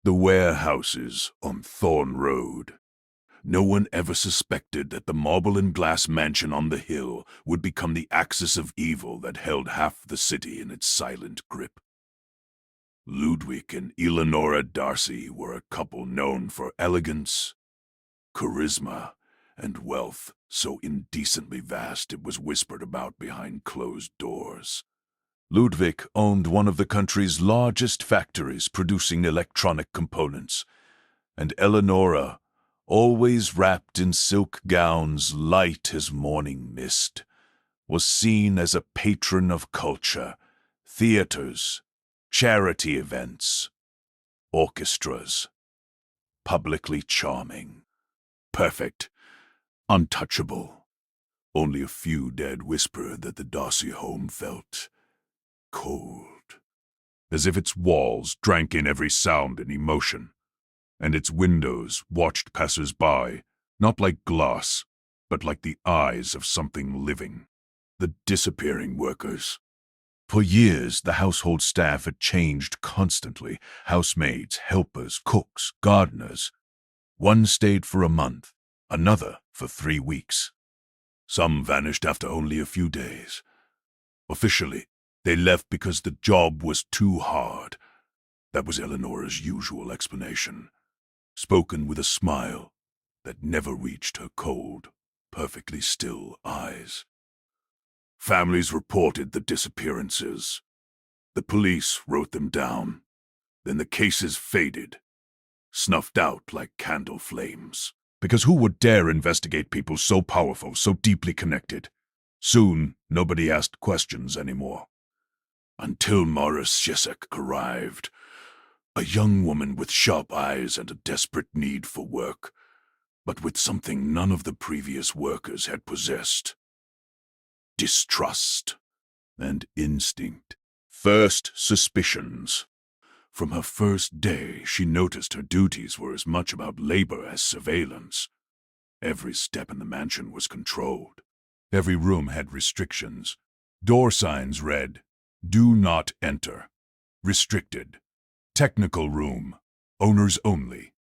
The warehouses on Thorn Road. No one ever suspected that the marble and glass mansion on the hill would become the axis of evil that held half the city in its silent grip. Ludwig and Eleonora Darcy were a couple known for elegance, charisma, and wealth so indecently vast it was whispered about behind closed doors. Ludwig owned one of the country's largest factories producing electronic components, and Eleonora, always wrapped in silk gowns light as morning mist, was seen as a patron of culture, theaters, charity events, orchestras. Publicly charming, perfect, untouchable. Only a few dared whisper that the Darcy home felt cold, as if its walls drank in every sound and emotion, and its windows watched passers-by, not like glass, but like the eyes of something living. The disappearing workers. For years, the household staff had changed constantly. Housemaids, helpers, cooks, gardeners. One stayed for a month, another for 3 weeks. Some vanished after only a few days. Officially, they left because the job was too hard. That was Eleonora's usual explanation, spoken with a smile that never reached her cold, perfectly still eyes. Families reported the disappearances. The police wrote them down. Then the cases faded, snuffed out like candle flames. Because who would dare investigate people so powerful, so deeply connected? Soon, nobody asked questions anymore. Until Mara Shesek arrived, a young woman with sharp eyes and a desperate need for work, but with something none of the previous workers had possessed. Distrust and instinct. First suspicions. From her first day, she noticed her duties were as much about labor as surveillance. Every step in the mansion was controlled. Every room had restrictions. Door signs read, "Do not enter. Restricted. Technical room. Owners only."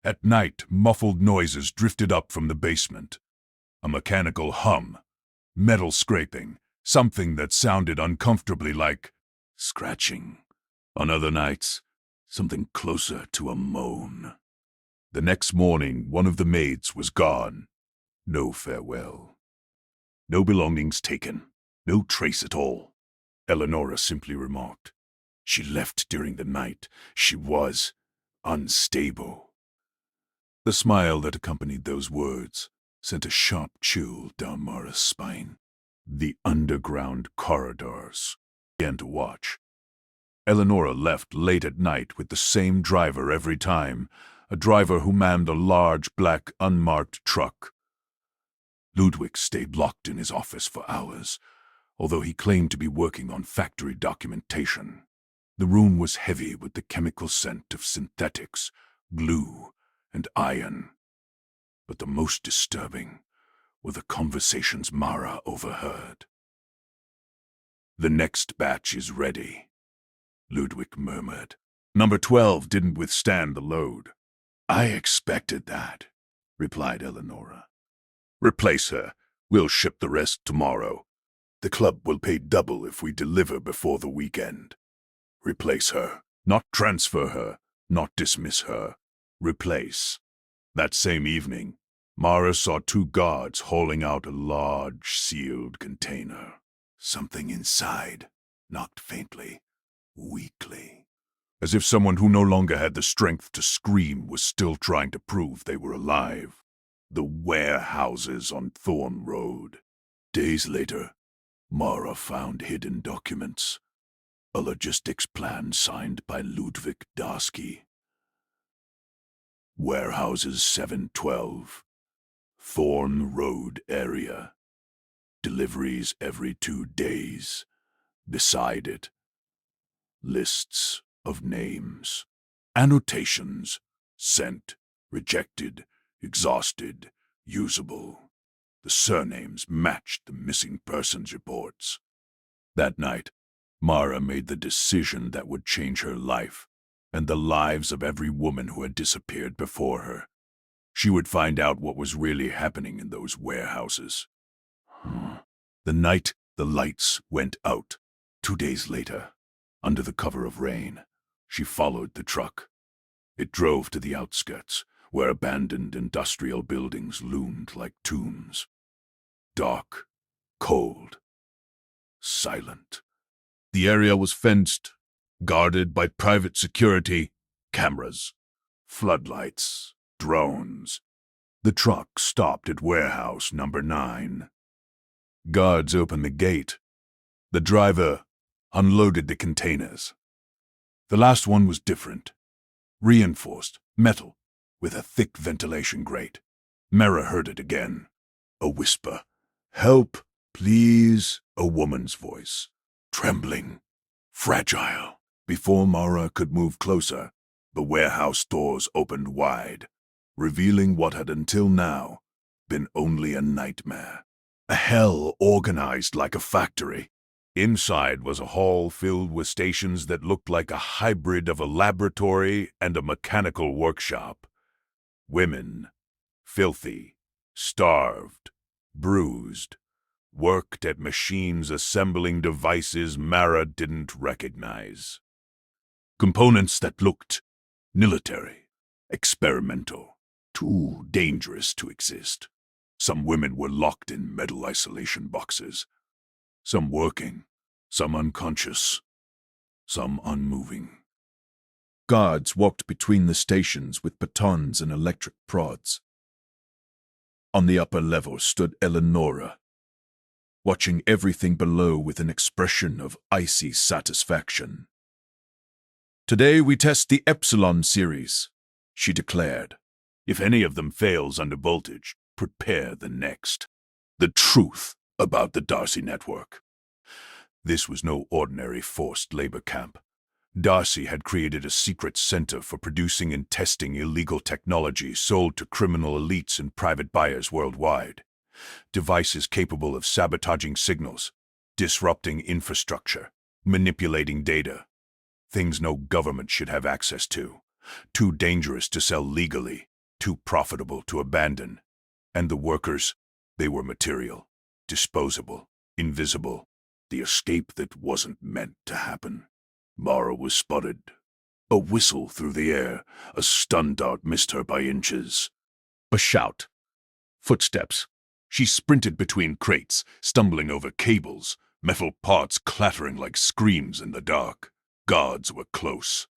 At night, muffled noises drifted up from the basement. A mechanical hum, metal scraping, something that sounded uncomfortably like scratching. On other nights, something closer to a moan. The next morning, one of the maids was gone. No farewell. No belongings taken. No trace at all. Eleonora simply remarked. She left during the night. She was unstable. The smile that accompanied those words sent a sharp chill down Mara's spine. The underground corridors began to watch. Eleonora left late at night with the same driver every time, a driver who manned a large black unmarked truck. Ludwig stayed locked in his office for hours, although he claimed to be working on factory documentation. The room was heavy with the chemical scent of synthetics, glue, and iron. But the most disturbing were the conversations Mara overheard. "The next batch is ready," Ludwig murmured. "Number 12 didn't withstand the load." "I expected that," replied Eleonora. "Replace her. We'll ship the rest tomorrow. The club will pay double if we deliver before the weekend." Replace her. Not transfer her. Not dismiss her. Replace. That same evening, Mara saw 2 guards hauling out a large, sealed container. Something inside knocked faintly, weakly, as if someone who no longer had the strength to scream was still trying to prove they were alive. The warehouses on Thorn Road. Days later, Mara found hidden documents. A logistics plan signed by Ludwig Darski. Warehouses 712, Thorn Road area. Deliveries every 2 days. Beside it, lists of names. Annotations: sent, rejected, exhausted, usable. The surnames matched the missing persons reports. That night, Mara made the decision that would change her life. and the lives of every woman who had disappeared before her. She would find out what was really happening in those warehouses. The night the lights went out, 2 days later, under the cover of rain, she followed the truck. It drove to the outskirts, where abandoned industrial buildings loomed like tombs. Dark, cold, silent. The area was fenced, guarded by private security, cameras, floodlights, drones. The truck stopped at warehouse number 9. Guards opened the gate. The driver unloaded the containers. The last one was different. Reinforced, metal, with a thick ventilation grate. Mara heard it again. A whisper. "Help, please," a woman's voice. Trembling, fragile. Before Mara could move closer, the warehouse doors opened wide, revealing what had until now been only a nightmare. A hell organized like a factory. Inside was a hall filled with stations that looked like a hybrid of a laboratory and a mechanical workshop. Women, filthy, starved, bruised, worked at machines assembling devices Mara didn't recognize. Components that looked military, experimental, too dangerous to exist. Some women were locked in metal isolation boxes. Some working, some unconscious, some unmoving. Guards walked between the stations with batons and electric prods. On the upper level stood Eleonora, watching everything below with an expression of icy satisfaction. "Today we test the Epsilon series," she declared. "If any of them fails under voltage, prepare the next." The truth about the Darcy Network. This was no ordinary forced labor camp. Darcy had created a secret center for producing and testing illegal technology sold to criminal elites and private buyers worldwide. Devices capable of sabotaging signals, disrupting infrastructure, manipulating data. Things no government should have access to. Too dangerous to sell legally, too profitable to abandon. And the workers, they were material, disposable, invisible, the escape that wasn't meant to happen. Mara was spotted. A whistle through the air, a stun dart missed her by inches. A shout. Footsteps. She sprinted between crates, stumbling over cables, metal parts clattering like screams in the dark. Guards were close.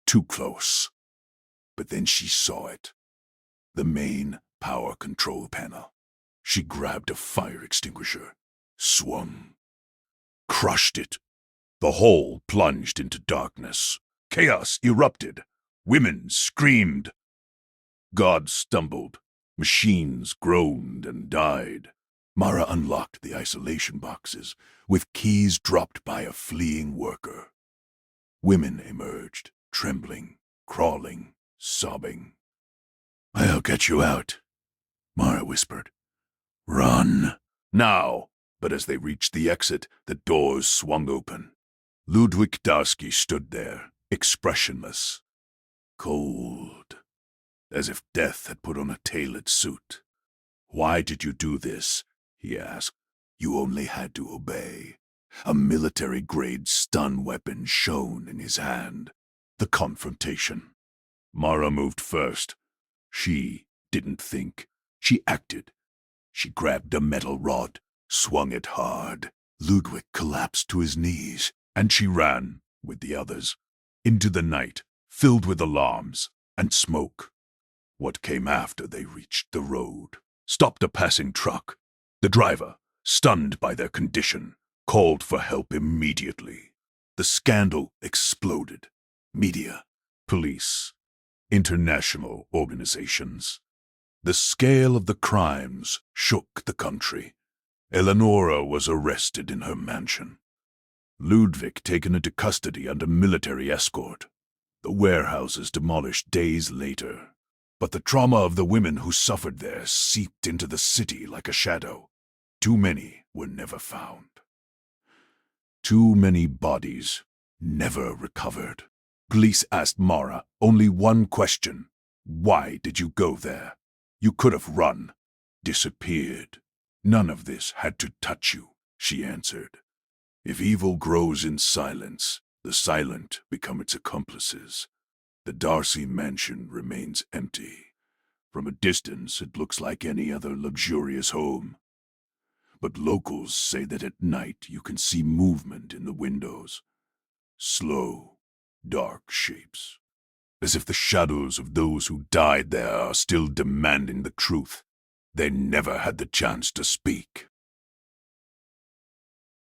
Too close. But then she saw it. The main power control panel. She grabbed a fire extinguisher, swung, crushed it. The hole plunged into darkness. Chaos erupted. Women screamed. Gods stumbled. Machines groaned and died. Mara unlocked the isolation boxes, with keys dropped by a fleeing worker. Women emerged, trembling, crawling, sobbing. "I'll get you out," Mara whispered. "Run." Now. But as they reached the exit, the doors swung open. Ludwig Darski stood there, expressionless, cold, as if death had put on a tailored suit. "Why did you do this?" he asked. "You only had to obey." A military-grade stun weapon shone in his hand. The confrontation. Mara moved first. She didn't think. She acted. She grabbed a metal rod, swung it hard. Ludwig collapsed to his knees, and she ran, with the others, into the night, filled with alarms and smoke. What came after they reached the road? Stopped a passing truck. The driver, stunned by their condition, called for help immediately. The scandal exploded. Media, police, international organizations. The scale of the crimes shook the country. Eleonora was arrested in her mansion. Ludwig taken into custody under military escort. The warehouses demolished days later. But the trauma of the women who suffered there seeped into the city like a shadow. Too many were never found. Too many bodies never recovered. Glees asked Mara only one question. Why did you go there? You could have run, disappeared. None of this had to touch you, she answered. If evil grows in silence, the silent become its accomplices. The Darcy mansion remains empty. From a distance, it looks like any other luxurious home. But locals say that at night you can see movement in the windows. Slow, dark shapes. As if the shadows of those who died there are still demanding the truth. They never had the chance to speak.